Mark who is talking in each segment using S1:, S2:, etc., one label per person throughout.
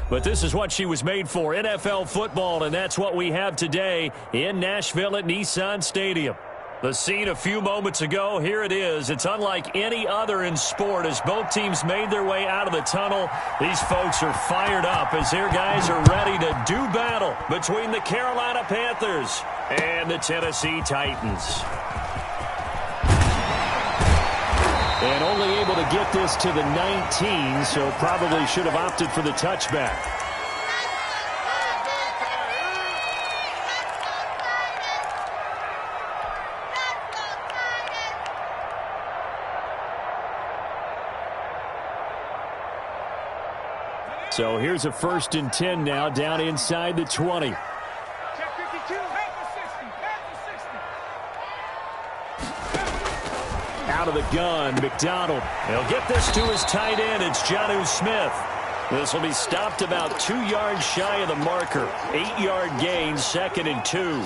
S1: But this is what she was made for, NFL football, and that's what we have today in Nashville at Nissan Stadium. The scene a few moments ago, here it is. It's unlike any other in sport as both teams made their way out of the tunnel. These folks are fired up as their guys are ready to do battle between the Carolina Panthers and the Tennessee Titans. And only able to get this to the 19, so probably should have opted for the touchback. So here's a 1st and 10 now down inside the 20. Out of the gun, McDonald. He'll get this to his tight end. It's Jonnu Smith. This will be stopped about 2 yards shy of the marker. 8-yard gain, 2nd and 2.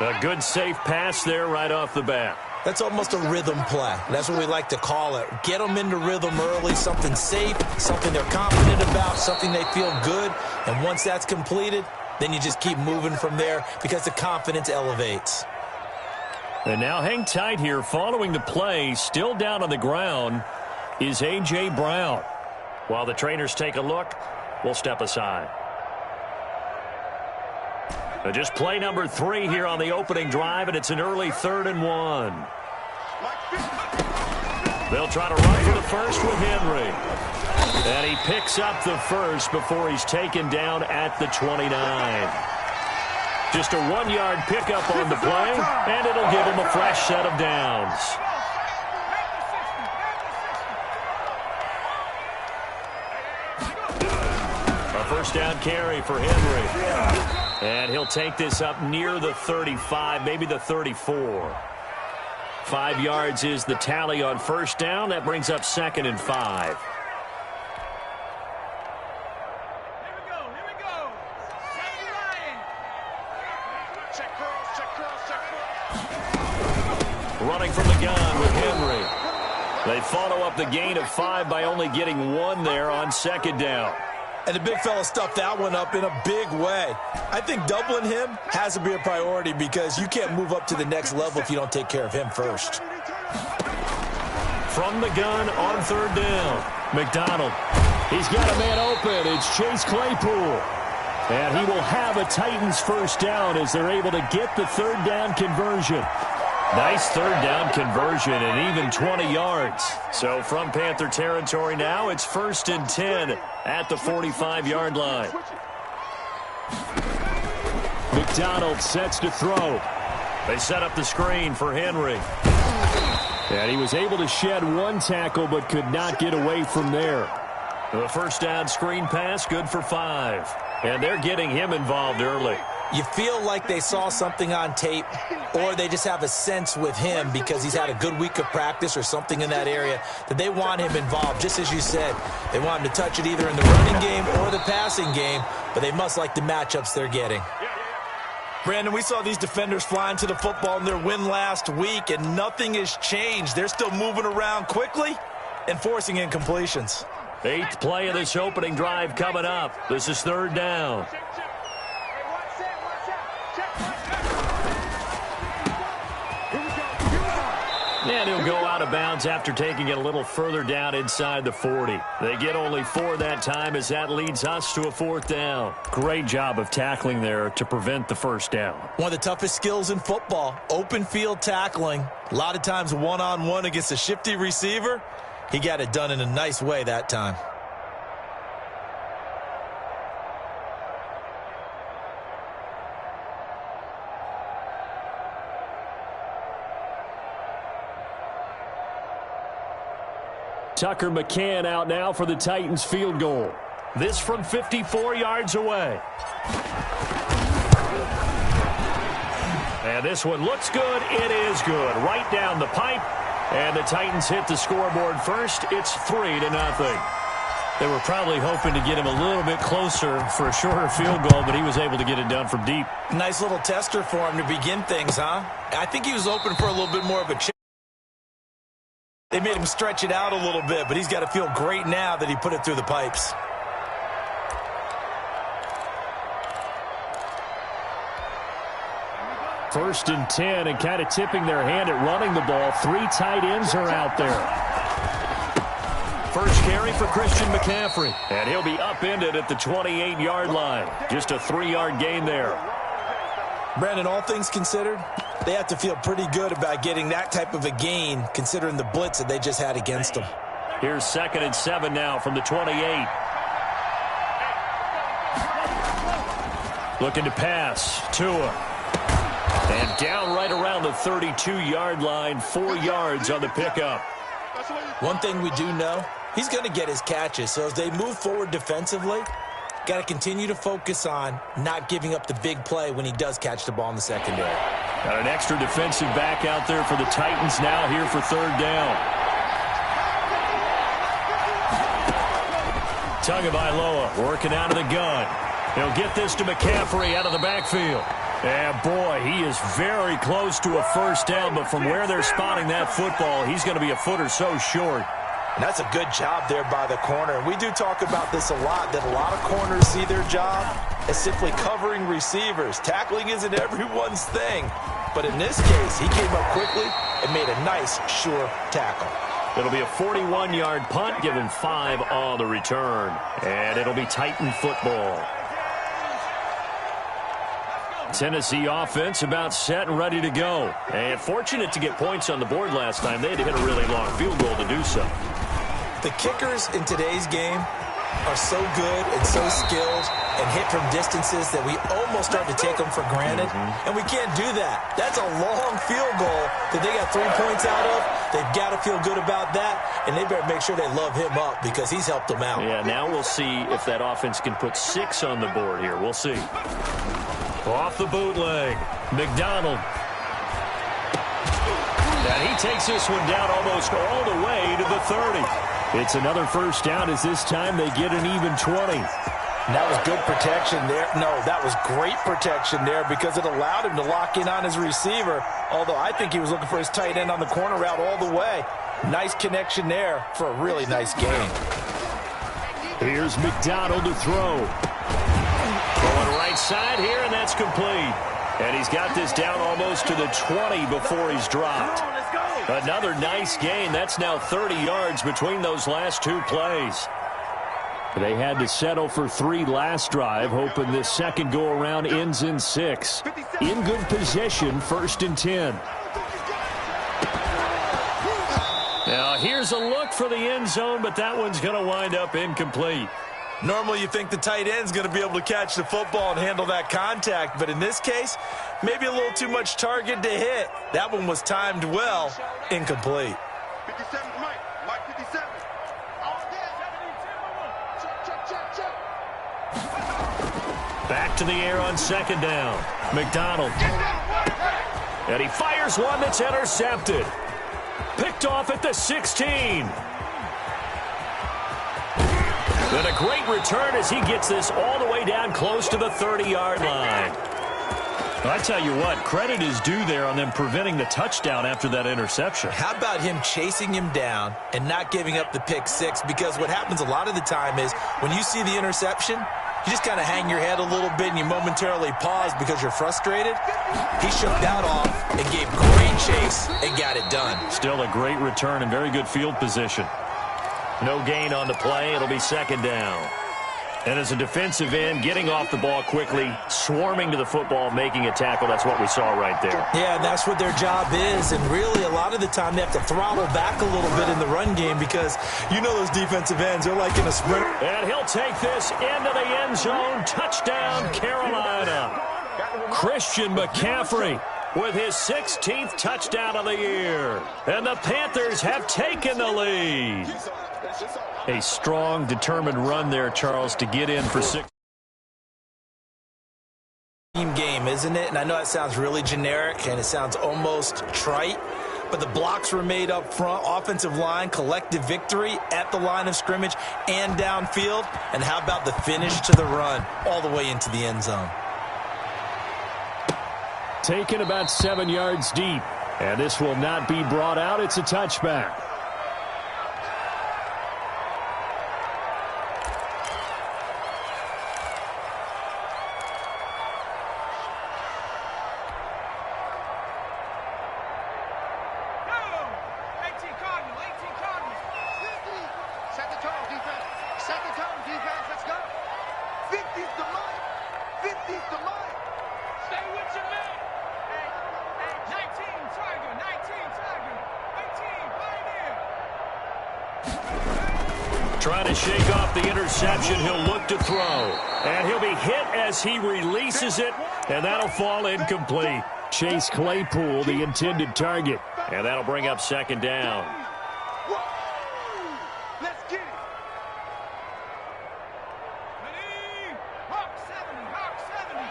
S1: A good safe pass there right off the bat.
S2: That's almost a rhythm play. That's what we like to call it. Get them into rhythm early, something safe, something they're confident about, something they feel good. And once that's completed, then you just keep moving from there because the confidence elevates.
S1: And now hang tight here. Following the play, still down on the ground, is A.J. Brown. While the trainers take a look, we'll step aside. Just play number 3 here on the opening drive, and it's an early 3rd and 1. They'll try to run for the first with Henry. And he picks up the first before he's taken down at the 29. Just a 1-yard pickup on the play, and it'll give him a fresh set of downs. A first down carry for Henry. And he'll take this up near the 35, maybe the 34. 5 yards is the tally on first down. That brings up 2nd and 5. Running from the gun with Henry. They follow up the gain of 5 by only getting 1 there on 2nd down.
S2: And the big fella stuffed that one up in a big way. I think doubling him has to be a priority because you can't move up to the next level if you don't take care of him first.
S1: From the gun on 3rd down. McDonald. He's got a man open. It's Chase Claypool. And he will have a Titans first down as they're able to get the 3rd down conversion. Nice 3rd down conversion and even 20 yards. So from Panther territory now, it's 1st and 10 at the 45-yard line. McDonald sets to throw. They set up the screen for Henry. And he was able to shed 1 tackle but could not get away from there. The first down screen pass, good for 5. And they're getting him involved early.
S2: You feel like they saw something on tape, or they just have a sense with him because he's had a good week of practice or something in that area that they want him involved. Just as you said, they want him to touch it either in the running game or the passing game, but they must like the matchups they're getting. Brandon, we saw these defenders flying to the football in their win last week, and nothing has changed. They're still moving around quickly and forcing incompletions.
S1: 8th play of this opening drive coming up. This is 3rd down. And he'll go out of bounds after taking it a little further down inside the 40. They get only 4 that time as that leads us to a 4th down. Great job of tackling there to prevent the first down.
S2: One of the toughest skills in football, open field tackling. A lot of times one-on-one against a shifty receiver. He got it done in a nice way that time.
S1: Tucker McCann out now for the Titans field goal. This from 54 yards away. And this one looks good. It is good. Right down the pipe. And the Titans hit the scoreboard first. It's 3-0. They were probably hoping to get him a little bit closer for a shorter field goal, but he was able to get it done from deep.
S2: Nice little tester for him to begin things, huh? I think he was open for a little bit more of a chance. They made him stretch it out a little bit, but he's got to feel great now that he put it through the pipes.
S1: First and 10, and kind of tipping their hand at running the ball. 3 tight ends are out there. First carry for Christian McCaffrey, and he'll be upended at the 28-yard line. Just a 3-yard gain there.
S2: Brandon, all things considered, they have to feel pretty good about getting that type of a gain, considering the blitz that they just had against them.
S1: Here's 2nd and 7 now from the 28. Looking to pass. Tua. And down right around the 32-yard line, 4 yards on the pickup.
S2: One thing we do know, he's going to get his catches. So as they move forward defensively, got to continue to focus on not giving up the big play when he does catch the ball in the secondary.
S1: Got an extra defensive back out there for the Titans now here for 3rd down. Tagovailoa working out of the gun. He'll get this to McCaffrey out of the backfield. And, boy, he is very close to a first down, but from where they're spotting that football, he's going to be a foot or so short.
S2: And that's a good job there by the corner. We do talk about this a lot, that a lot of corners see their job as simply covering receivers. Tackling isn't everyone's thing. But in this case, he came up quickly and made a nice, sure tackle.
S1: It'll be a 41-yard punt, give him 5 on the return. And it'll be Titan football. Tennessee offense about set and ready to go. And fortunate to get points on the board last time. They had to hit a really long field goal to do so.
S2: The kickers in today's game are so good and so skilled and hit from distances that we almost start to take them for granted. And we can't do that. That's a long field goal that they got 3 points out of. They've got to feel good about that, and they better make sure they love him up because he's helped them out.
S1: Yeah, now we'll see if that offense can put 6 on the board here. We'll see. Off the bootleg, McDonald. And he takes this one down almost all the way to the 30. It's another first down as this time they get an even 20.
S2: And that was good protection there. No, that was great protection there because it allowed him to lock in on his receiver, although I think he was looking for his tight end on the corner route all the way. Nice connection there for a really nice game.
S1: Here's McDonald to throw. Going right side here, and that's complete. And he's got this down almost to the 20 before he's dropped. Another nice gain. That's now 30 yards between those last 2 plays. They had to settle for 3 last drive, hoping this second go-around ends in 6. In good position, 1st and 10. Now, here's a look for the end zone, but that one's going to wind up incomplete.
S2: Normally you think the tight end's going to be able to catch the football and handle that contact, but in this case, maybe a little too much target to hit. That one was timed well, incomplete.
S3: 57, Mike 57.
S1: Back to the air on 2nd down. McDonald. And he fires one that's intercepted. Picked off at the 16. And a great return as he gets this all the way down close to the 30-yard line. I tell you what, credit is due there on them preventing the touchdown after that interception.
S2: How about him chasing him down and not giving up the pick 6? Because what happens a lot of the time is when you see the interception, you just kind of hang your head a little bit and you momentarily pause because you're frustrated. He shook that off and gave great chase and got it done.
S1: Still a great return and very good field position. No gain on the play. It'll be 2nd down. And as a defensive end, getting off the ball quickly, swarming to the football, making a tackle, that's what we saw right there.
S2: Yeah, that's what their job is. And really, a lot of the time, they have to throttle back a little bit in the run game because you know those defensive ends, they're like in a sprint.
S1: And he'll take this into the end zone. Touchdown, Carolina. Christian McCaffrey with his 16th touchdown of the year. And the Panthers have taken the lead. A strong, determined run there, Charles, to get in for 6.
S2: Team game, isn't it? And I know it sounds really generic and it sounds almost trite, but the blocks were made up front, offensive line, collective victory at the line of scrimmage and downfield. And how about the finish to the run all the way into the end zone?
S1: Taken about 7 yards deep. And this will not be brought out. It's a touchback. Trying to shake off the interception. He'll look to throw. And he'll be hit as he releases it, and that'll fall incomplete. Chase Claypool, the intended target. And that'll bring up second down.
S3: Let's get it. Hawk 70, Hawk 70.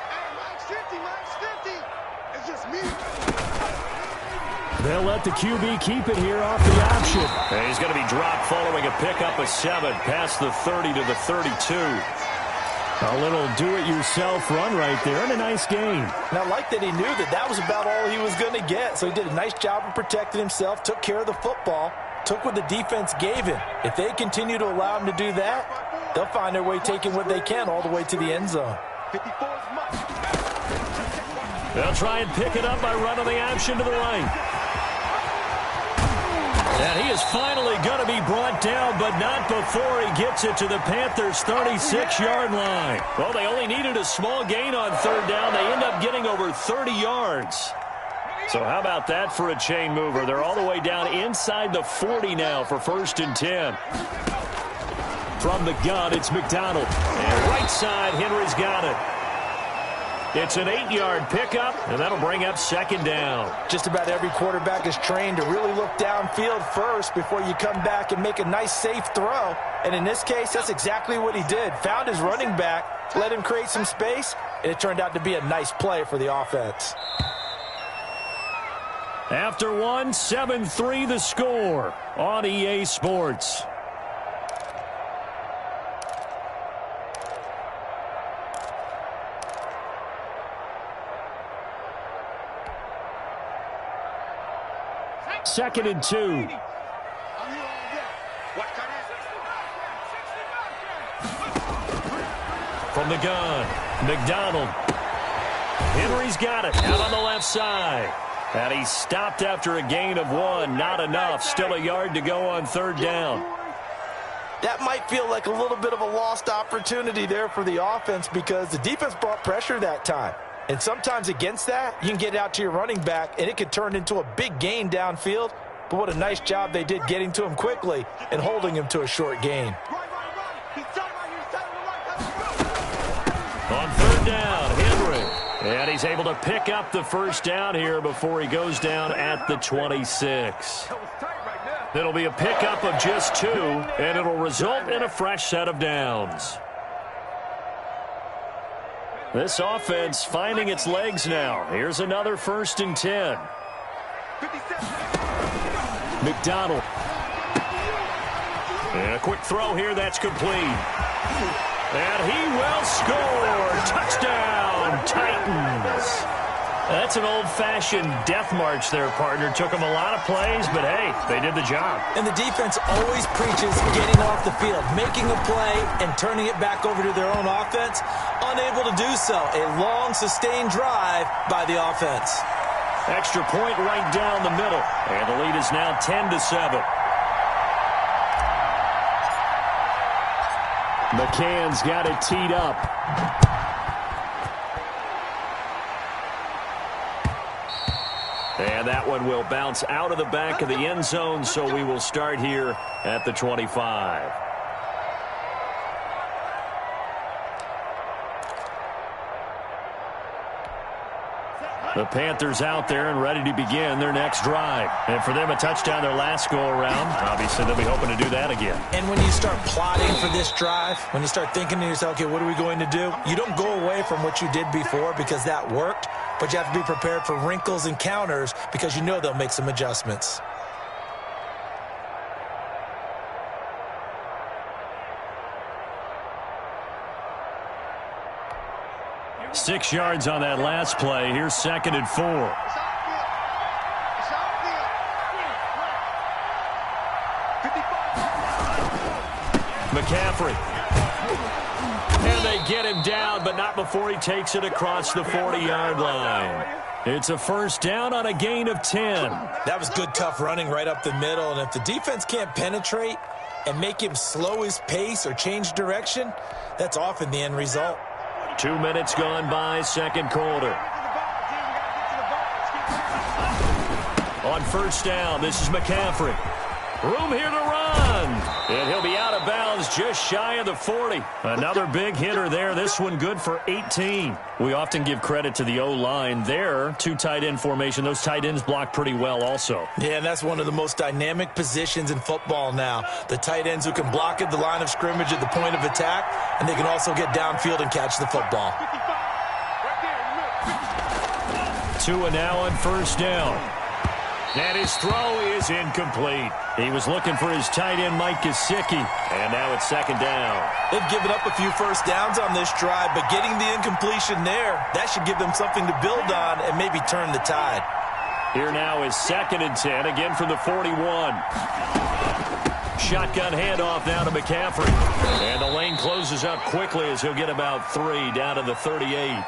S3: Hey, Mike's 50, Mike's 50. It's just me.
S1: They'll let the QB keep it here off the option. And he's going to be dropped following a pickup of 7 past the 30 to the 32. A little do-it-yourself run right there, and a nice gain.
S2: And I like that he knew that that was about all he was going to get. So he did a nice job of protecting himself, took care of the football, took what the defense gave him. If they continue to allow him to do that, they'll find their way taking what they can all the way to the end zone.
S3: 54 is much.
S1: They'll try and pick it up by running the option to the right. And he is finally going to be brought down, but not before he gets it to the Panthers' 36-yard line. Well, they only needed a small gain on third down. They end up getting over 30 yards. So how about that for a chain mover? They're all the way down inside the 40 now for 1st and 10. From the gun, it's McDonald. And right side, Henry's got it. It's an 8-yard pickup, and that'll bring up second down.
S2: Just about every quarterback is trained to really look downfield first before you come back and make a nice, safe throw. And in this case, that's exactly what he did. Found his running back, let him create some space, and it turned out to be a nice play for the offense.
S1: After 7-3 the score on EA Sports. Second and 2. From the gun, McDonald. Henry's got it out on the left side. And he stopped after a gain of 1. Not enough. Still a yard to go on third down.
S2: That might feel like a little bit of a lost opportunity there for the offense because the defense brought pressure that time. And sometimes against that, you can get out to your running back, and it could turn into a big gain downfield. But what a nice job they did getting to him quickly and holding him to a short gain.
S1: On third down, Henry. And he's able to pick up the first down here before he goes down at the 26. It'll be a pickup of just 2, and it'll result in a fresh set of downs. This offense finding its legs now. Here's another 1st and 10. McDonald. And a quick throw here that's complete. And he will score. Touchdown, Titans. That's an old-fashioned death march there, partner. Took them a lot of plays, but hey, they did the job.
S2: And the defense always preaches getting off the field, making a play, and turning it back over to their own offense. Unable to do so. A long, sustained drive by the offense.
S1: Extra point right down the middle. And the lead is now 10-7. McCann's got it teed up. And that one will bounce out of the back of the end zone, so we will start here at the 25. The Panthers out there and ready to begin their next drive. And for them, a touchdown their last go-around. Obviously, they'll be hoping to do that again.
S2: And when you start plotting for this drive, when you start thinking to yourself, okay, what are we going to do? You don't go away from what you did before because that worked, but you have to be prepared for wrinkles and counters because you know they'll make some adjustments.
S1: Six yards on that last play. Here's 2nd and 4. McCaffrey. And they get him down, but not before he takes it across the 40-yard line. It's a first down on a gain of 10.
S2: That was good, tough running right up the middle. And if the defense can't penetrate and make him slow his pace or change direction, that's often the end result.
S1: 2 minutes gone by, second quarter. On first down, this is McCaffrey. Room here to run. And he'll be out of bounds just shy of the 40. Another big hitter there. This one good for 18. We often give credit to the O-line there. Two tight end formation. Those tight ends block pretty well also.
S2: Yeah, and that's one of the most dynamic positions in football now. The tight ends who can block at the line of scrimmage at the point of attack, and they can also get downfield and catch the football.
S1: Tua now on first down. And his throw is incomplete. He was looking for his tight end, Mike Gesicki. And now it's second down.
S2: They've given up a few first downs on this drive, but getting the incompletion there, that should give them something to build on and maybe turn the tide.
S1: Here now is 2nd and 10, again from the 41. Shotgun handoff now to McCaffrey. And the lane closes up quickly as he'll get about 3 down to the 38.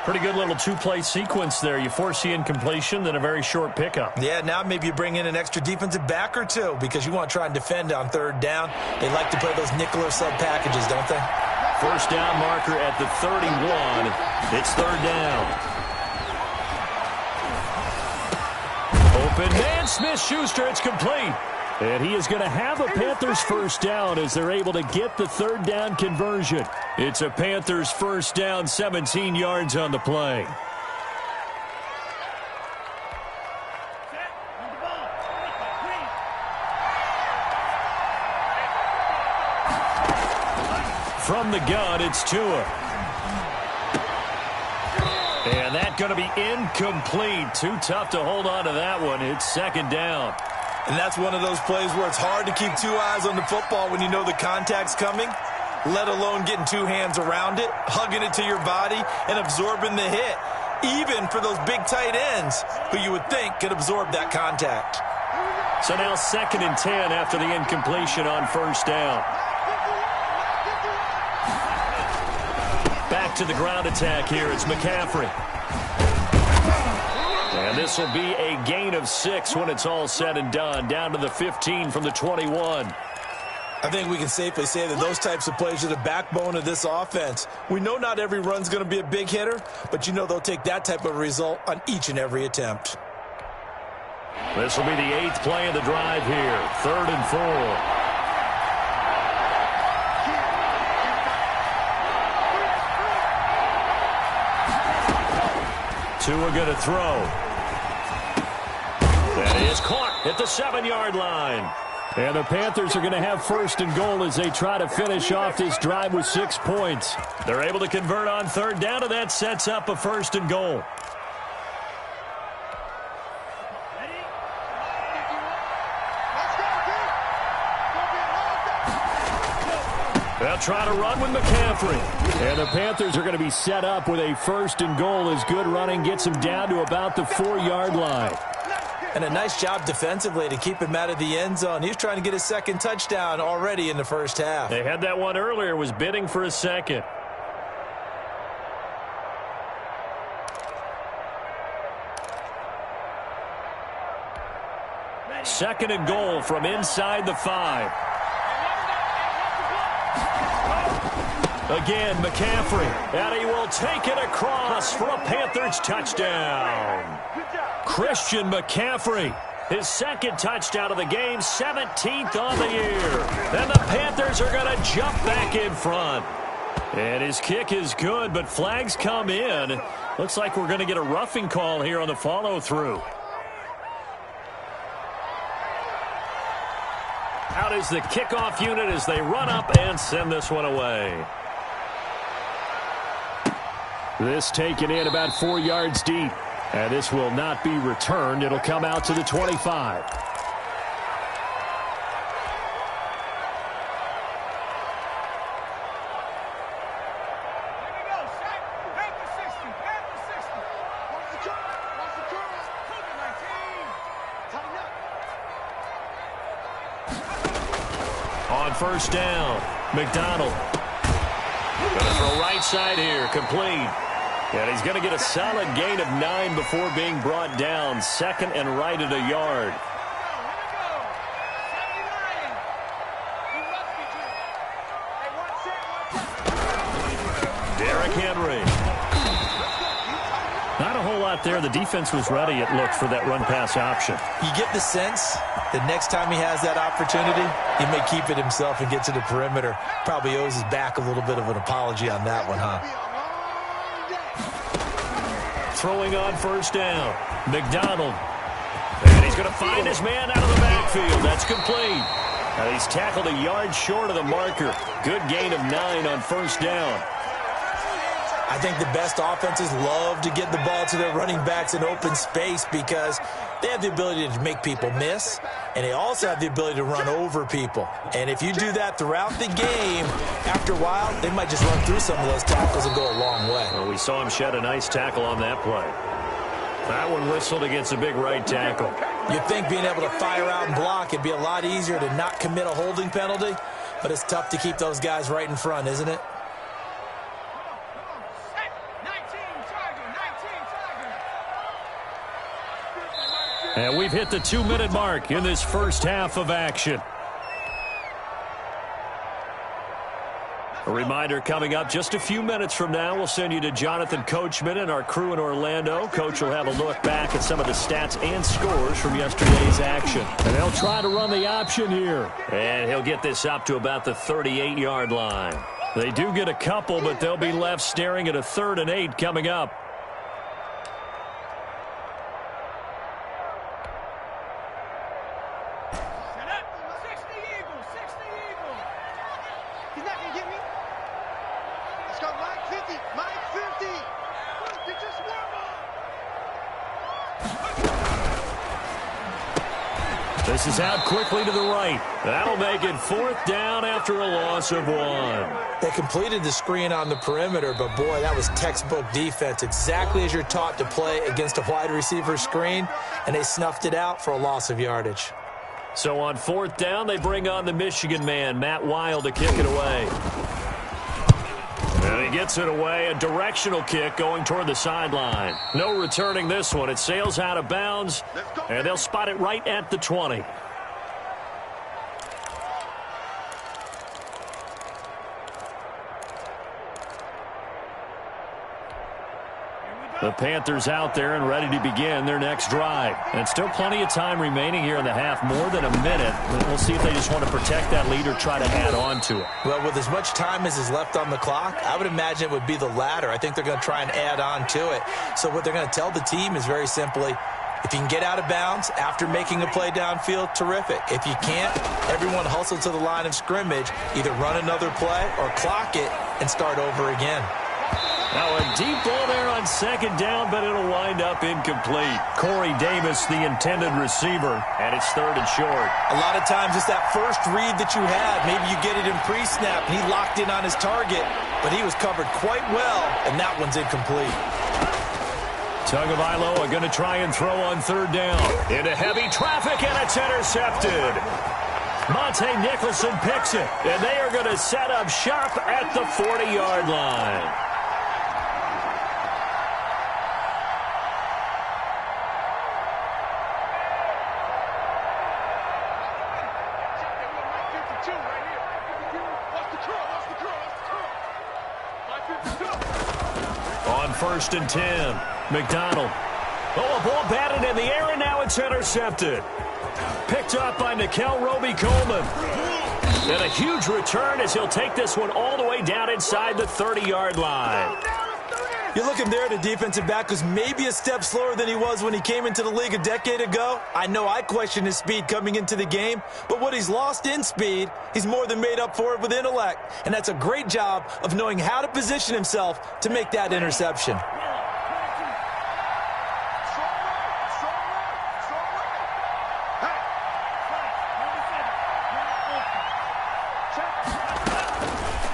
S1: Pretty good little two-play sequence there. You force the incompletion, then a very short pickup.
S2: Yeah, now maybe you bring in an extra defensive back or two because you want to try and defend on 3rd down. They like to play those nickel or sub packages, don't they?
S1: First down marker at the 31. It's 3rd down. Open man, Smith-Schuster. It's complete. And he is going to have a Panthers first down as they're able to get the 3rd down conversion. It's a Panthers first down, 17 yards on the play. From the gun, it's Tua. And that's going to be incomplete. Too tough to hold on to that one. It's 2nd down.
S2: And that's one of those plays where it's hard to keep 2 eyes on the football when you know the contact's coming, let alone getting 2 hands around it, hugging it to your body, and absorbing the hit, even for those big tight ends who you would think could absorb that contact.
S1: So now 2nd and 10 after the incompletion on first down. Back to the ground attack here. It's McCaffrey. And this will be a gain of 6 when it's all said and done. Down to the 15 from the 21.
S2: I think we can safely say that those types of plays are the backbone of this offense. We know not every run's going to be a big hitter, but you know they'll take that type of result on each and every attempt.
S1: This will be the 8th play of the drive here. 3rd and 4. Tua going to throw. That is caught at the 7-yard line. And the Panthers are going to have 1st and goal as they try to finish off this drive with 6 points. They're able to convert on 3rd down, and that sets up a 1st and goal. They'll try to run with McCaffrey. And the Panthers are going to be set up with a 1st and goal as good running gets them down to about the 4-yard line.
S2: And a nice job defensively to keep him out of the end zone. He was trying to get his 2nd touchdown already in the first half.
S1: They had that one earlier, was bidding for a 2nd. Second and goal from inside the 5. Again, McCaffrey, and he will take it across for a Panthers touchdown. Christian McCaffrey, his 2nd touchdown of the game, 17th on the year. And the Panthers are going to jump back in front. And his kick is good, but flags come in. Looks like we're going to get a roughing call here on the follow-through. Out is the kickoff unit as they run up and send this one away. This taken in about 4 yards deep. And this will not be returned. It'll come out to the 25. On first down, McDonald. Gonna throw right side here, complete. And he's going to get a solid gain of 9 before being brought down. 2nd and right at a yard. Derrick Henry. Not a whole lot spot there. The defense was ready, it looked, for that run-pass option.
S2: You get the sense that next time he has that opportunity, he may keep it himself and get to the perimeter. Probably owes his back a little bit of an apology on that one, huh?
S1: Throwing on first down. McDonald. And he's going to find his man out of the backfield. That's complete. He's tackled a yard short of the marker. Good gain of 9 on first down.
S2: I think the best offenses love to get the ball to their running backs in open space because they have the ability to make people miss, and they also have the ability to run over people. And if you do that throughout the game, after a while, they might just run through some of those tackles and go a long way.
S1: Well, we saw him shed a nice tackle on that play. That one whistled against a big right tackle.
S2: You'd think being able to fire out and block, it'd be a lot easier to not commit a holding penalty, but it's tough to keep those guys right in front, isn't it?
S1: And we've hit the 2-minute mark in this first half of action. A reminder coming up just a few minutes from now, we'll send you to Jonathan Coachman and our crew in Orlando. Coach will have a look back at some of the stats and scores from yesterday's action. And they'll try to run the option here. And he'll get this up to about the 38-yard line. They do get a couple, but they'll be left staring at a 3rd and 8 coming up. This is out quickly to the right. That'll make it 4th down after a loss of 1.
S2: They completed the screen on the perimeter, but boy, that was textbook defense, exactly as you're taught to play against a wide receiver screen, and they snuffed it out for a loss of yardage.
S1: So on 4th down, they bring on the Michigan man, Matt Weil, to kick it away. And he gets it away, a directional kick going toward the sideline. No returning this one. It sails out of bounds, and they'll spot it right at the 20. The Panthers out there and ready to begin their next drive. And still plenty of time remaining here in the half, more than a minute. We'll see if they just want to protect that lead or try to add on to it.
S2: Well, with as much time as is left on the clock, I would imagine it would be the latter. I think they're going to try and add on to it. So what they're going to tell the team is very simply, if you can get out of bounds after making a play downfield, terrific. If you can't, everyone hustle to the line of scrimmage, either run another play or clock it and start over again.
S1: Now a deep ball there on 2nd down, but it'll wind up incomplete. Corey Davis, the intended receiver, and it's 3rd and short.
S2: A lot of times it's that first read that you had. Maybe you get it in pre-snap, and he locked in on his target, but he was covered quite well, and that one's incomplete.
S1: Tagovailoa going to try and throw on 3rd down. Into heavy traffic, and it's intercepted. Monte Nicholson picks it, and they are going to set up shop at the 40-yard line. On 1st and 10, McDonald. Oh, a ball batted in the air, and now it's intercepted. Picked up by Nickel Roby-Coleman. And a huge return as he'll take this one all the way down inside the 30-yard line.
S2: You're looking there at a defensive back who's maybe a step slower than he was when he came into the league a decade ago. I know I questioned his speed coming into the game, but what he's lost in speed, he's more than made up for it with intellect. And that's a great job of knowing how to position himself to make that interception.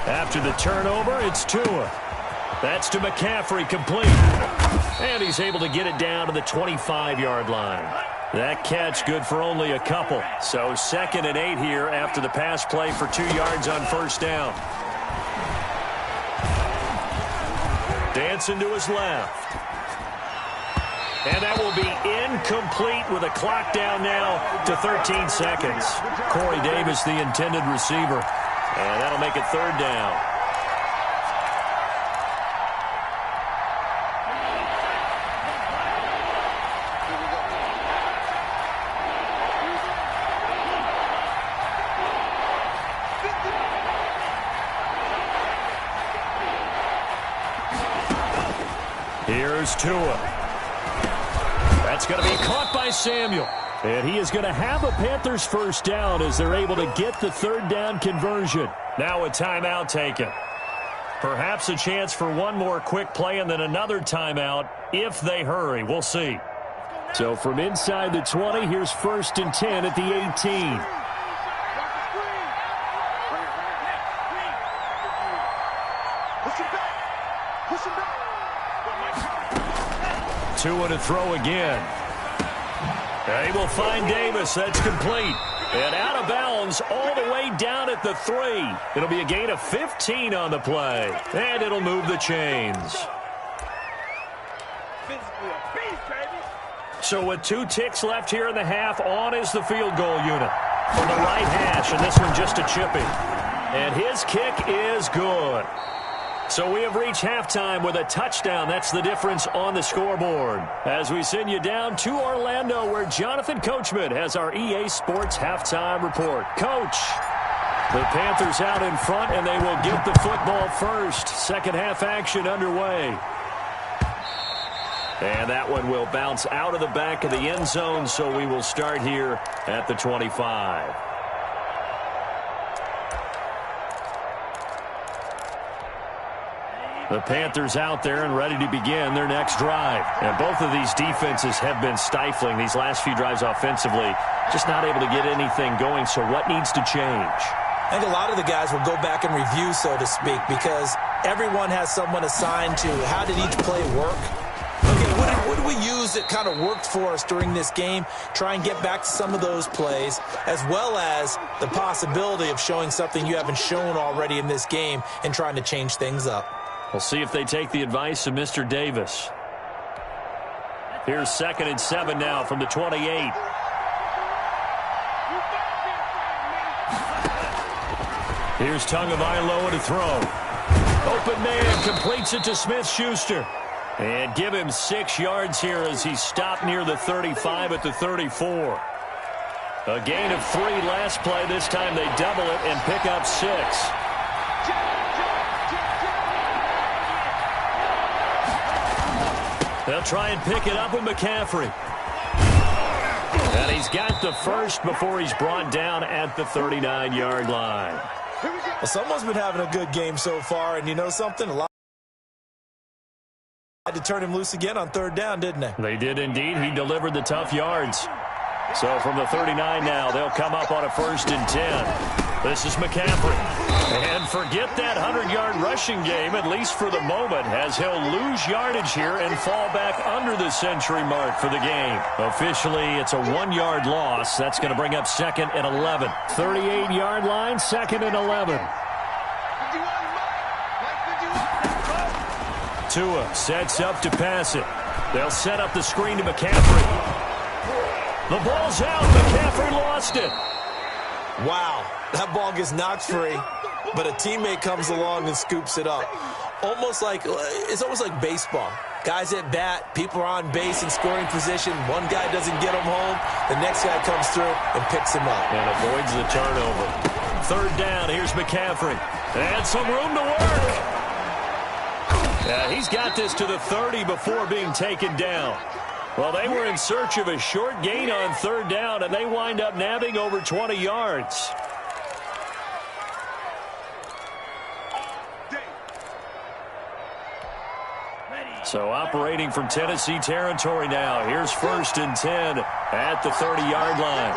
S1: After the turnover, it's Tua. That's to McCaffrey, complete. And he's able to get it down to the 25-yard line. That catch good for only a couple. So 2nd and 8 here after the pass play for 2 yards on 1st down. Dancing to his left. And that will be incomplete with a clock down now to 13 seconds. Corey Davis, the intended receiver. And that'll make it 3rd down. Here's Tua. That's going to be caught by Samuel. And he is going to have a Panthers first down as they're able to get the third down conversion. Now a timeout taken. Perhaps a chance for one more quick play and then another timeout if they hurry. We'll see. So from inside the 20, here's 1st and 10 at the 18. Tua to throw again. They will find Davis. That's complete. And out of bounds all the way down at the 3. It'll be a gain of 15 on the play. And it'll move the chains. So with 2 ticks left here in the half, on is the field goal unit from the right hash. And this one just a chippy. And his kick is good. So we have reached halftime with a touchdown. That's the difference on the scoreboard. As we send you down to Orlando, where Jonathan Coachman has our EA Sports halftime report. Coach, the Panthers out in front, and they will get the football first. Second half action underway. And that one will bounce out of the back of the end zone, so we will start here at the 25. The Panthers out there and ready to begin their next drive. And both of these defenses have been stifling these last few drives offensively. Just not able to get anything going, so what needs to change?
S2: I think a lot of the guys will go back and review, so to speak, because everyone has someone assigned to how did each play work. Okay, what did we use that kind of worked for us during this game? Try and get back to some of those plays, as well as the possibility of showing something you haven't shown already in this game and trying to change things up.
S1: We'll see if they take the advice of Mr. Davis. Here's 2nd and 7 now from the 28. Here's Tagovailoa to throw. Open man completes it to Smith-Schuster. And give him 6 yards here as he stopped near the 35 at the 34. A gain of 3 last play. This time they double it and pick up 6. They'll try and pick it up with McCaffrey. And he's got the first before he's brought down at the 39-yard line.
S2: Well, someone's been having a good game so far, and you know something? A lot had to turn him loose again on 3rd down, didn't they?
S1: They did indeed. He delivered the tough yards. So from the 39 now, they'll come up on a 1st and 10. This is McCaffrey. And forget that 100-yard rushing game, at least for the moment, as he'll lose yardage here and fall back under the century mark for the game. Officially, it's a 1-yard loss. That's going to bring up 2nd and 11. 38-yard line, 2nd and 11. Tua sets up to pass it. They'll set up the screen to McCaffrey. The ball's out. McCaffrey lost it.
S2: Wow, that ball gets knocked free, but a teammate comes along and scoops it up. It's almost like baseball. Guys at bat, people are on base in scoring position. One guy doesn't get him home. The next guy comes through and picks him up.
S1: And avoids the turnover. 3rd down, here's McCaffrey. And some room to work. He's got this to the 30 before being taken down. Well, they were in search of a short gain on 3rd down, and they wind up nabbing over 20 yards. So operating from Tennessee territory now. Here's 1st and 10 at the 30-yard line.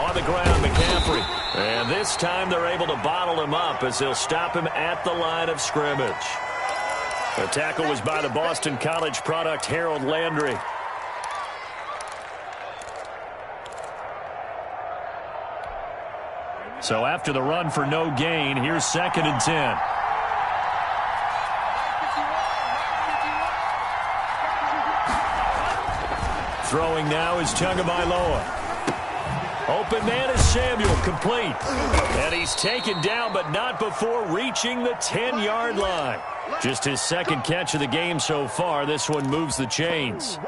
S1: On the ground, McCaffrey. And this time they're able to bottle him up as they'll stop him at the line of scrimmage. The tackle was by the Boston College product, Harold Landry. So after the run for no gain, here's 2nd and 10. Throwing now is Tagovailoa. Open man is Samuel, complete. And he's taken down, but not before reaching the 10-yard line. Just his 2nd catch of the game so far. This one moves the chains.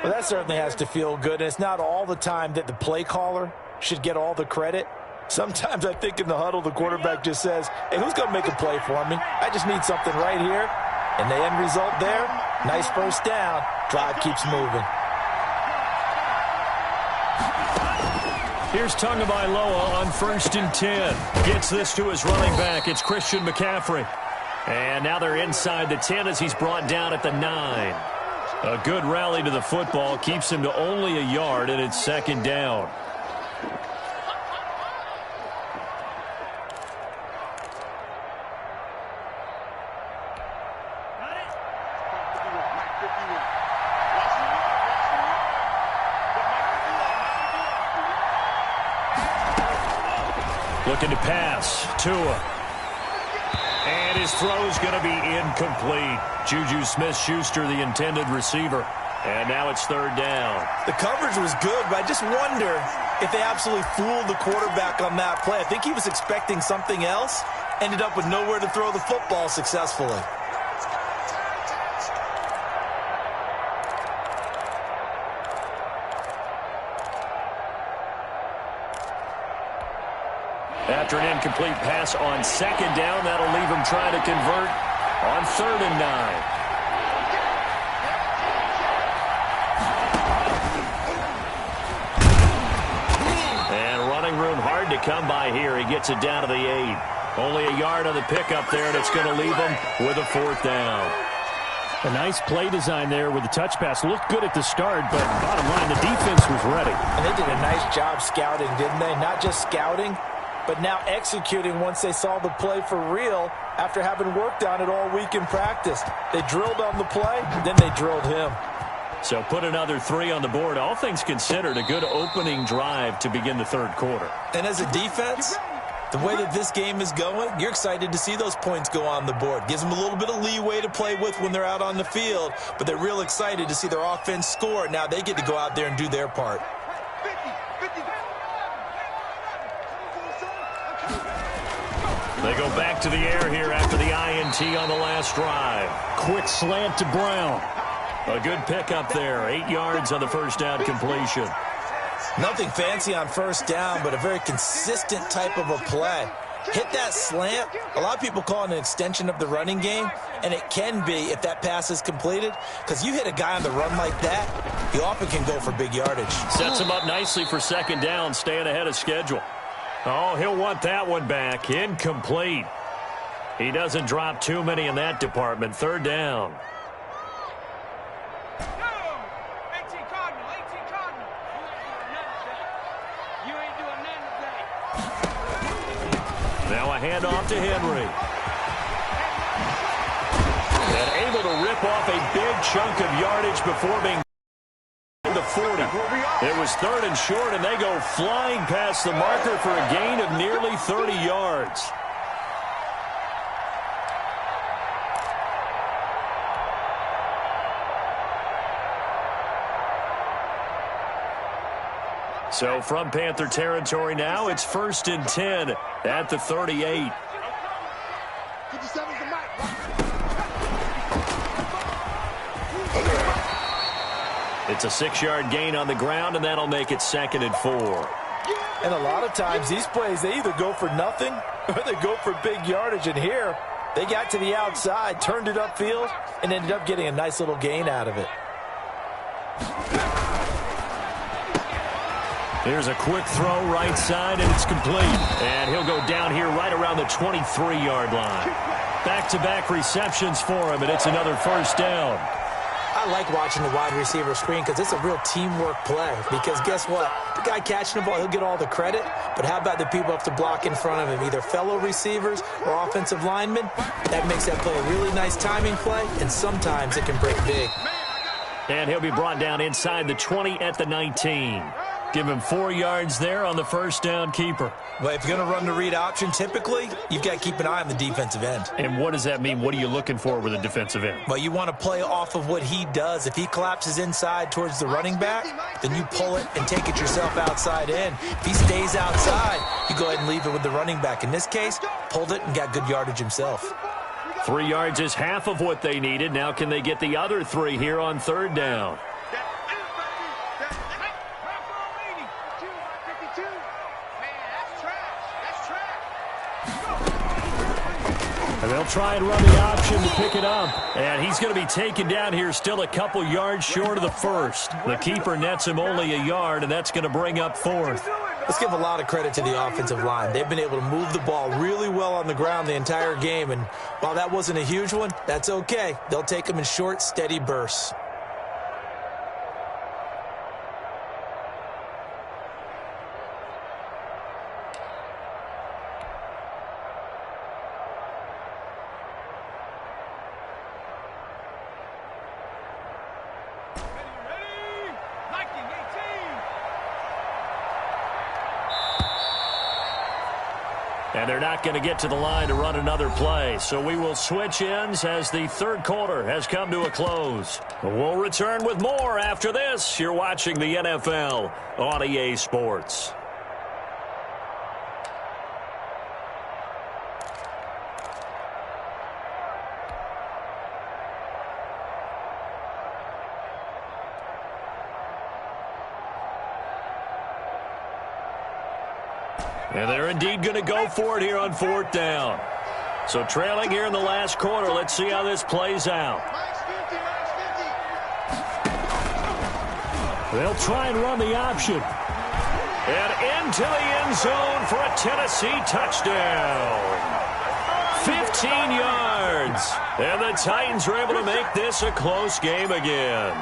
S2: Well, that certainly has to feel good. And it's not all the time that the play caller should get all the credit. Sometimes I think in the huddle, the quarterback just says, hey, who's going to make a play for me? I just need something right here. And the end result there, nice first down. Drive keeps moving.
S1: Here's Tagovailoa on 1st and 10. Gets this to his running back. It's Christian McCaffrey. And now they're inside the 10 as he's brought down at the 9. A good rally to the football keeps him to only a yard, and it's 2nd down. Looking to pass. Tua. And his throw's going to be incomplete. Juju Smith-Schuster, the intended receiver. And now it's 3rd down.
S2: The coverage was good, but I just wonder if they absolutely fooled the quarterback on that play. I think he was expecting something else. Ended up with nowhere to throw the football successfully.
S1: After an incomplete pass on 2nd down, that'll leave him trying to convert on 3rd and 9. And running room hard to come by here. He gets it down to the 8. Only a yard on the pickup there, and it's going to leave him with a 4th down.
S4: A nice play design there with the touch pass. Looked good at the start, but bottom line, the defense was ready.
S2: And they did a nice job scouting, didn't they? Not just scouting, but now executing once they saw the play for real after having worked on it all week in practice. They drilled on the play, then they drilled him.
S1: So put another 3 on the board. All things considered, a good opening drive to begin the 3rd quarter.
S2: And as a defense, the way that this game is going, you're excited to see those points go on the board. Gives them a little bit of leeway to play with when they're out on the field, but they're real excited to see their offense score. Now they get to go out there and do their part.
S1: They go back to the air here after the INT on the last drive.
S4: Quick slant to Brown.
S1: A good pickup there. 8 yards on the first down completion.
S2: Nothing fancy on first down, but a very consistent type of a play. Hit that slant. A lot of people call it an extension of the running game, and it can be if that pass is completed, because you hit a guy on the run like that, he often can go for big yardage.
S1: Sets him up nicely for 2nd down, staying ahead of schedule. Oh, he'll want that one back. Incomplete. He doesn't drop too many in that department. 3rd down. Now a handoff to Henry. And able to rip off a big chunk of yardage before being the 40. It was 3rd and short, and they go flying past the marker for a gain of nearly 30 yards. So from Panther territory now, it's 1st and 10 at the 38.
S3: 57's the mic.
S1: It's a 6-yard gain on the ground, and that'll make it 2nd and 4.
S2: And a lot of times these plays, they either go for nothing or they go for big yardage. And here, they got to the outside, turned it upfield, and ended up getting a nice little gain out of it.
S1: Here's a quick throw right side, and it's complete. And he'll go down here right around the 23-yard line. Back-to-back receptions for him, and it's another 1st down.
S2: I like watching the wide receiver screen because it's a real teamwork play. Because guess what? The guy catching the ball, he'll get all the credit. But how about the people have to block in front of him, either fellow receivers or offensive linemen? That makes that play a really nice timing play, and sometimes it can break big.
S1: And he'll be brought down inside the 20 at the 19. Give him 4 yards there on the 1st down keeper.
S2: Well, if you're going to run the read option, typically, you've got to keep an eye on the defensive end.
S1: And what does that mean? What are you looking for with a defensive end?
S2: Well, you want to play off of what he does. If he collapses inside towards the running back, then you pull it and take it yourself outside in. If he stays outside, you go ahead and leave it with the running back. In this case, pulled it and got good yardage himself.
S1: 3 yards is half of what they needed. Now can they get the other 3 here on 3rd down? And they'll try and run the option to pick it up. And he's going to be taken down here still a couple yards short of the first. The keeper nets him only a yard, and that's going to bring up fourth.
S2: Let's give a lot of credit to the offensive line. They've been able to move the ball really well on the ground the entire game. And while that wasn't a huge one, that's okay. They'll take them in short, steady bursts.
S1: And they're not going to get to the line to run another play. So we will switch ends as the third quarter has come to a close. We'll return with more after this. You're watching the NFL on EA Sports. And they're indeed going to go for it here on fourth down. So trailing here in the last quarter. Let's see how this plays out. They'll try and run the option. And into the end zone for a Tennessee touchdown. 15 yards. And the Titans are able to make this a close game again.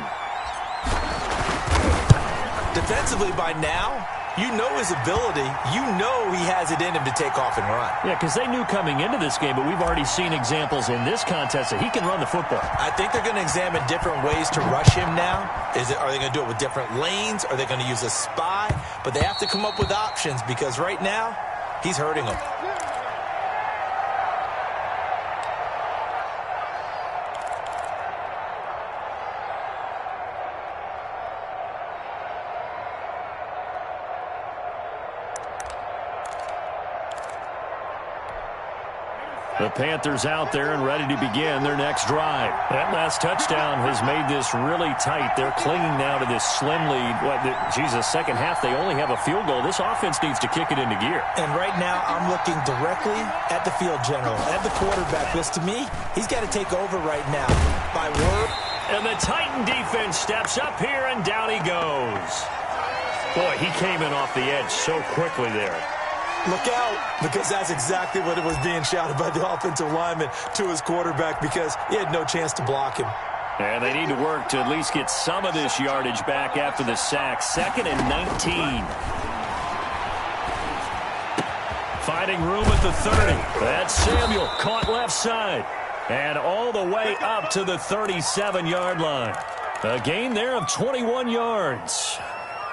S2: Defensively by now, you know his ability. You know he has it in him to take off and run.
S1: Yeah, because they knew coming into this game, but we've already seen examples in this contest that he can run the football.
S2: I think they're going to examine different ways to rush him now. Are they going to do it with different lanes? Are they going to use a spy? But they have to come up with options because right now, he's hurting them.
S1: The Panthers out there and ready to begin their next drive. That last touchdown has made this really tight. They're clinging now to this slim lead. Second half, they only have a field goal. This offense needs to kick it into gear.
S2: And right now, I'm looking directly at the field general, at the quarterback. Because to me, he's got to take over right now by word.
S1: And the Titan defense steps up here, and down he goes. Boy, he came in off the edge so quickly there.
S2: Look out, because that's exactly what it was being shouted by the offensive lineman to his quarterback because he had no chance to block him.
S1: And they need to work to at least get some of this yardage back after the sack. 2nd and 19. Finding room at the 30. That's Samuel, caught left side. And all the way up to the 37-yard line. A gain there of 21 yards.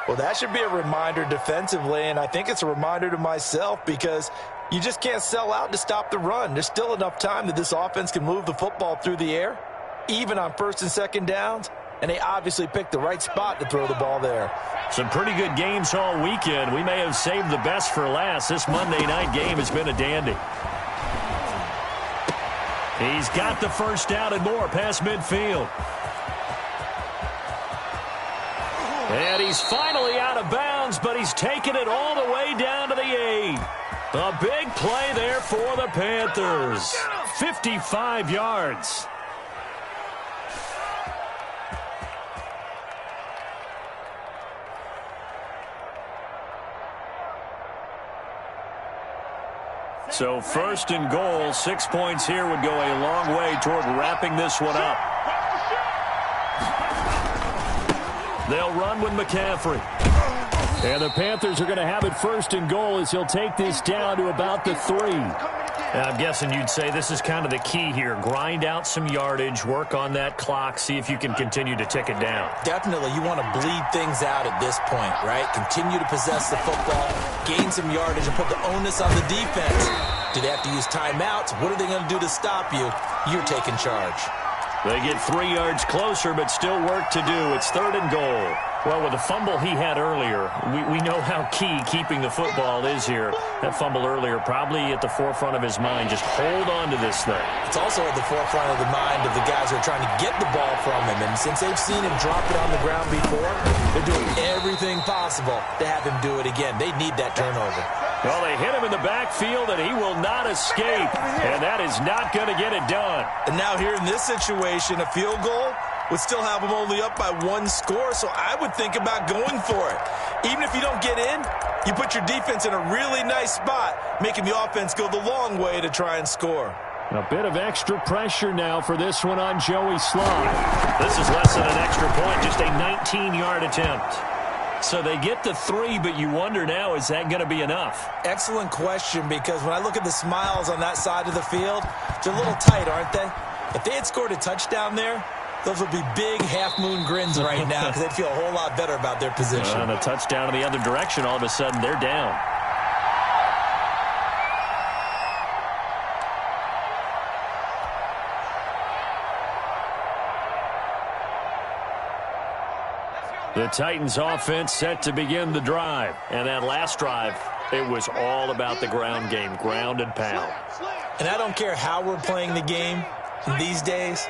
S2: Well, that should be a reminder defensively, and I think it's a reminder to myself because you just can't sell out to stop the run. There's still enough time that this offense can move the football through the air, even on 1st and 2nd downs, and they obviously picked the right spot to throw the ball there.
S1: Some pretty good games all weekend. We may have saved the best for last. This Monday night game has been a dandy. He's got the first down and more past midfield. And he's finally out of bounds, but he's taken it all the way down to the 8. A big play there for the Panthers. 55 yards. So 1st and goal, 6 points here would go a long way toward wrapping this one up. They'll run with McCaffrey. And the Panthers are going to have it 1st and goal as he'll take this down to about the 3. I'm guessing you'd say this is kind of the key here. Grind out some yardage, work on that clock, see if you can continue to tick it down.
S2: Definitely. You want to bleed things out at this point, right? Continue to possess the football, gain some yardage, and put the onus on the defense. Do they have to use timeouts? What are they going to do to stop you? You're taking charge.
S1: They get 3 yards closer, but still work to do. It's 3rd and goal. Well, with the fumble he had earlier, we know how key keeping the football is here. That fumble earlier probably at the forefront of his mind. Just hold on to this thing.
S2: It's also at the forefront of the mind of the guys who are trying to get the ball from him. And since they've seen him drop it on the ground before, they're doing everything possible to have him do it again. They need that turnover.
S1: Well, they hit him in the backfield, and he will not escape. And that is not going to get it done.
S2: And now here in this situation, a field goal would still have them only up by 1 score, so I would think about going for it. Even if you don't get in, you put your defense in a really nice spot, making the offense go the long way to try and score.
S4: A bit of extra pressure now for this one on Joey Slye.
S1: This is less than an extra point, just a 19-yard attempt. So they get the 3, but you wonder now, is that going to be enough?
S2: Excellent question, because when I look at the smiles on that side of the field, they're a little tight, aren't they? If they had scored a touchdown there, those would be big half-moon grins right now because they'd feel a whole lot better about their position.
S1: And a touchdown in the other direction, all of a sudden they're down. The Titans offense set to begin the drive. And that last drive, it was all about the ground game, ground and pound.
S2: And I don't care how we're playing the game these days,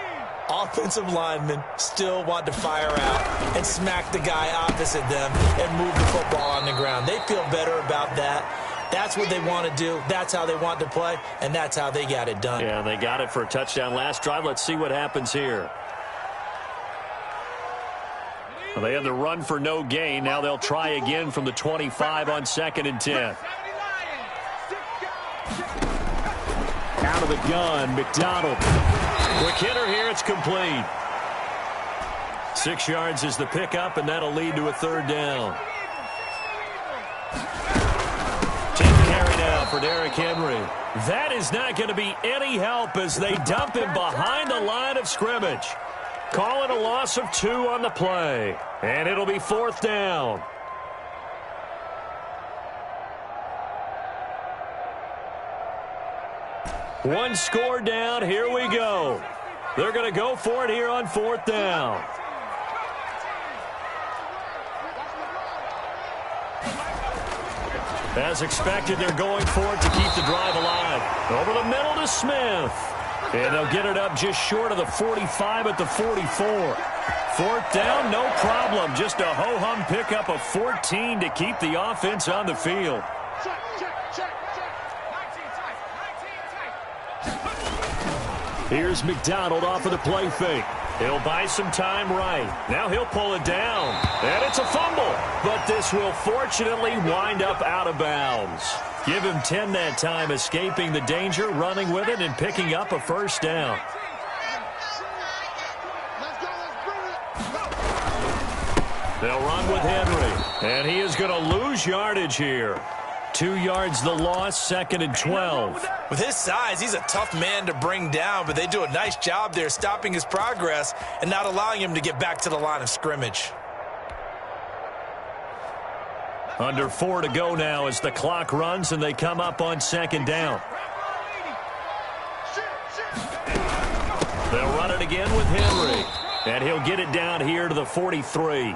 S2: offensive linemen still want to fire out and smack the guy opposite them and move the football on the ground. They feel better about that. That's what they want to do. That's how they want to play, and that's how they got it done.
S1: Yeah, they got it for a touchdown last drive. Let's see what happens here. Well, they had the run for no gain. Now they'll try again from the 25 on 2nd and 10.
S4: Out of the gun, McDonald.
S1: Quick hitter here, it's complete. 6 yards is the pickup, and that'll lead to a 3rd down. 10 carry now for Derrick Henry. That is not going to be any help as they dump him behind the line of scrimmage. Call it a loss of 2 on the play, and it'll be 4th down. One score down. Here we go. They're going to go for it here on 4th down. As expected, they're going for it to keep the drive alive. Over the middle to Smith. And they'll get it up just short of the 45 at the 44. 4th down, no problem. Just a ho-hum pickup of 14 to keep the offense on the field.
S4: Here's McDonald off of the play fake.
S1: He'll buy some time right. Now he'll pull it down. And it's a fumble. But this will fortunately wind up out of bounds. Give him 10 that time, escaping the danger, running with it, and picking up a 1st down. They'll run with Henry. And he is going to lose yardage here. 2 yards the loss, 2nd and 12.
S2: With his size, he's a tough man to bring down, but they do a nice job there stopping his progress and not allowing him to get back to the line of scrimmage.
S1: Under 4 to go now as the clock runs and they come up on 2nd down. They'll run it again with Henry. And he'll get it down here to the 43.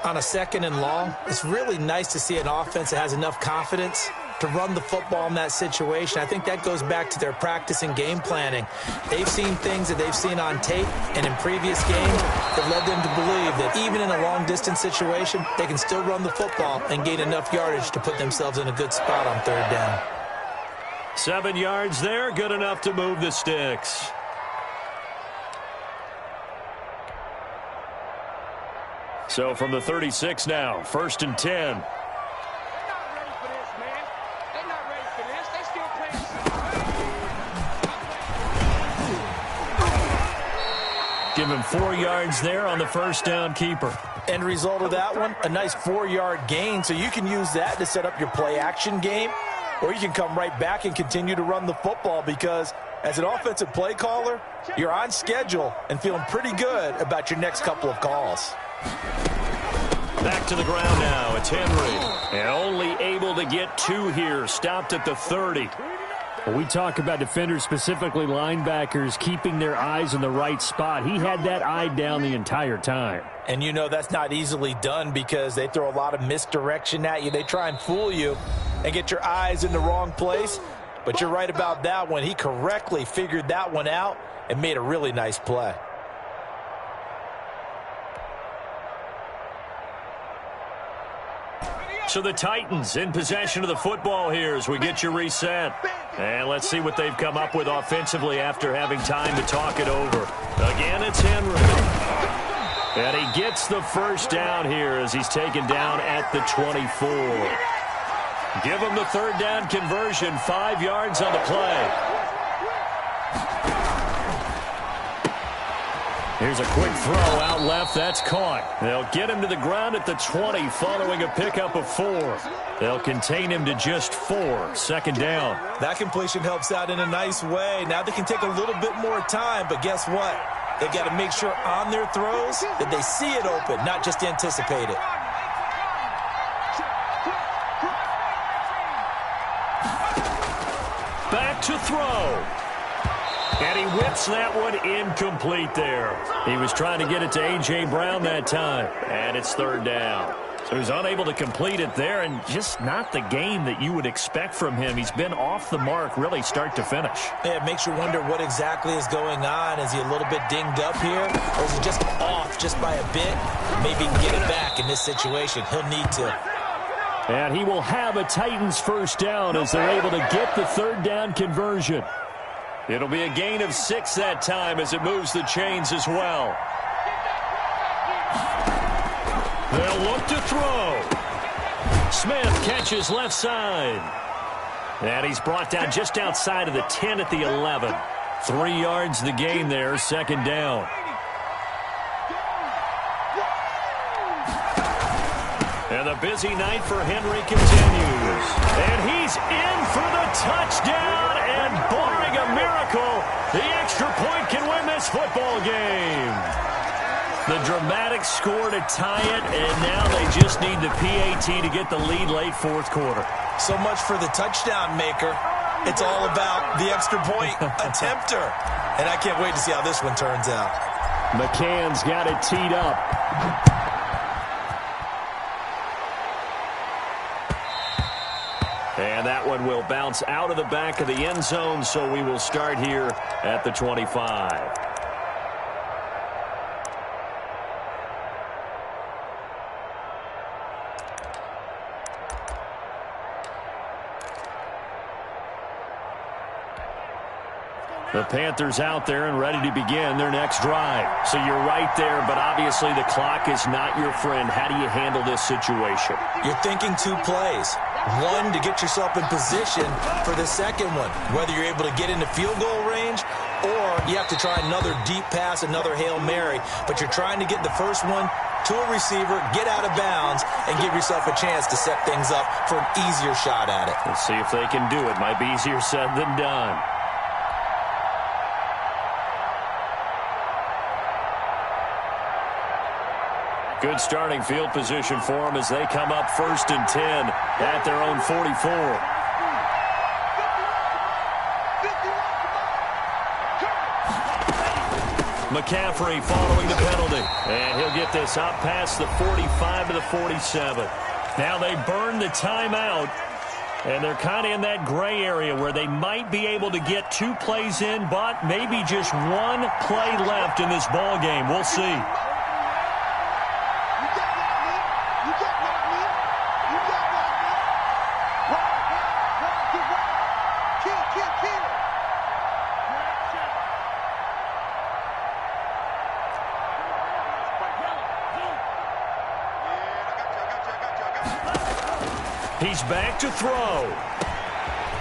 S2: On a 2nd and long, it's really nice to see an offense that has enough confidence to run the football in that situation. I think that goes back to their practice and game planning. They've seen things that they've seen on tape and in previous games that led them to believe that even in a long-distance situation, they can still run the football and gain enough yardage to put themselves in a good spot on 3rd down.
S1: 7 yards there, good enough to move the sticks. So from the 36 now, 1st and 10. Give him 4 yards there on the 1st down keeper.
S2: End result of that one, a nice 4-yard gain, so you can use that to set up your play-action game, or you can come right back and continue to run the football because as an offensive play caller, you're on schedule and feeling pretty good about your next couple of calls.
S1: Back to the ground now. It's Henry. And only able to get 2 here. Stopped at the 30.
S4: When we talk about defenders, specifically linebackers, keeping their eyes in the right spot, he had that eye down the entire time.
S2: And you know that's not easily done because they throw a lot of misdirection at you. They try and fool you and get your eyes in the wrong place. But you're right about that one. He correctly figured that one out and made a really nice play.
S1: So the Titans in possession of the football here as we get you reset. And let's see what they've come up with offensively after having time to talk it over. Again, it's Henry. And he gets the first down here as he's taken down at the 24. Give him the third down conversion, 5 yards on the play. Here's a quick throw out left. That's caught. They'll get him to the ground at the 20 following a pickup of 4. They'll contain him to just 4. Second down.
S2: That completion helps out in a nice way. Now they can take a little bit more time, but guess what? They got to make sure on their throws that they see it open, not just anticipate it.
S1: Back to throw. And he whips that one incomplete there. He was trying to get it to A.J. Brown that time. And it's third down. So he's unable to complete it there, and just not the game that you would expect from him. He's been off the mark really start to finish.
S2: Yeah, it makes you wonder what exactly is going on. Is he a little bit dinged up here, or is he just off just by a bit? Maybe he can get it back in this situation. He'll need to.
S4: And he will have a Titans first down as they're able to get the third down conversion.
S1: It'll be a gain of 6 that time as it moves the chains as well. They'll look to throw. Smith catches left side. And he's brought down just outside of the 10 at the 11. 3 yards the gain there, second down. And the busy night for Henry continues. And he's in for the touchdown. And barring a miracle, the extra point can win this football game. The dramatic score to tie it, and now they just need the PAT to get the lead late fourth quarter.
S2: So much for the touchdown maker. It's all about the extra point attempter. And I can't wait to see how this one turns out.
S4: McCann's got it teed up.
S1: And that one will bounce out of the back of the end zone, so we will start here at the 25. The Panthers out there and ready to begin their next drive. So you're right there, but obviously the clock is not your friend. How do you handle this situation?
S2: You're thinking 2 plays. One, to get yourself in position for the second one, whether you're able to get into field goal range or you have to try another deep pass, another Hail Mary. But you're trying to get the first one to a receiver, get out of bounds, and give yourself a chance to set things up for an easier shot at it.
S1: Let's see if they can do it. Might be easier said than done. Good starting field position for them as they come up 1st and 10 at their own 44. McCaffrey following the penalty. And he'll get this up past the 45 to the 47. Now they burn the timeout. And they're kind of in that gray area where they might be able to get 2 plays in, but maybe just 1 play left in this ball game. We'll see. He's back to throw.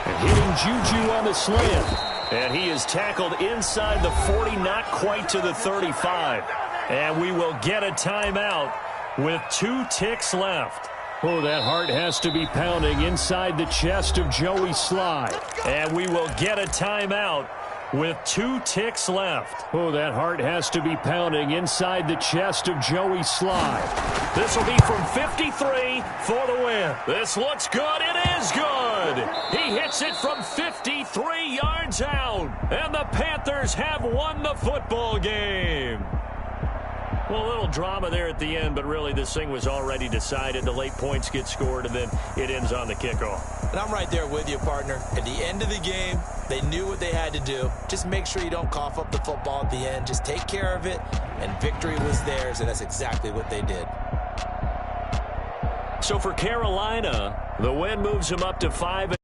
S4: And hitting Juju on the slant.
S1: And he is tackled inside the 40, not quite to the 35. And we will get a timeout with 2 ticks left.
S4: Oh, that heart has to be pounding inside the chest of Joey Sly.
S1: And we will get a timeout with 2 ticks left.
S4: Oh, that heart has to be pounding inside the chest of Joey Sly.
S1: This will be from 53 for the win. This looks good. It is good. He hits it from 53 yards out. And the Panthers have won the football game. Well, a little drama there at the end, but really this thing was already decided. The late points get scored, and then it ends on the kickoff.
S2: And I'm right there with you, partner. At the end of the game, they knew what they had to do. Just make sure you don't cough up the football at the end. Just take care of it, and victory was theirs, and that's exactly what they did.
S1: So for Carolina, the win moves them up to 5.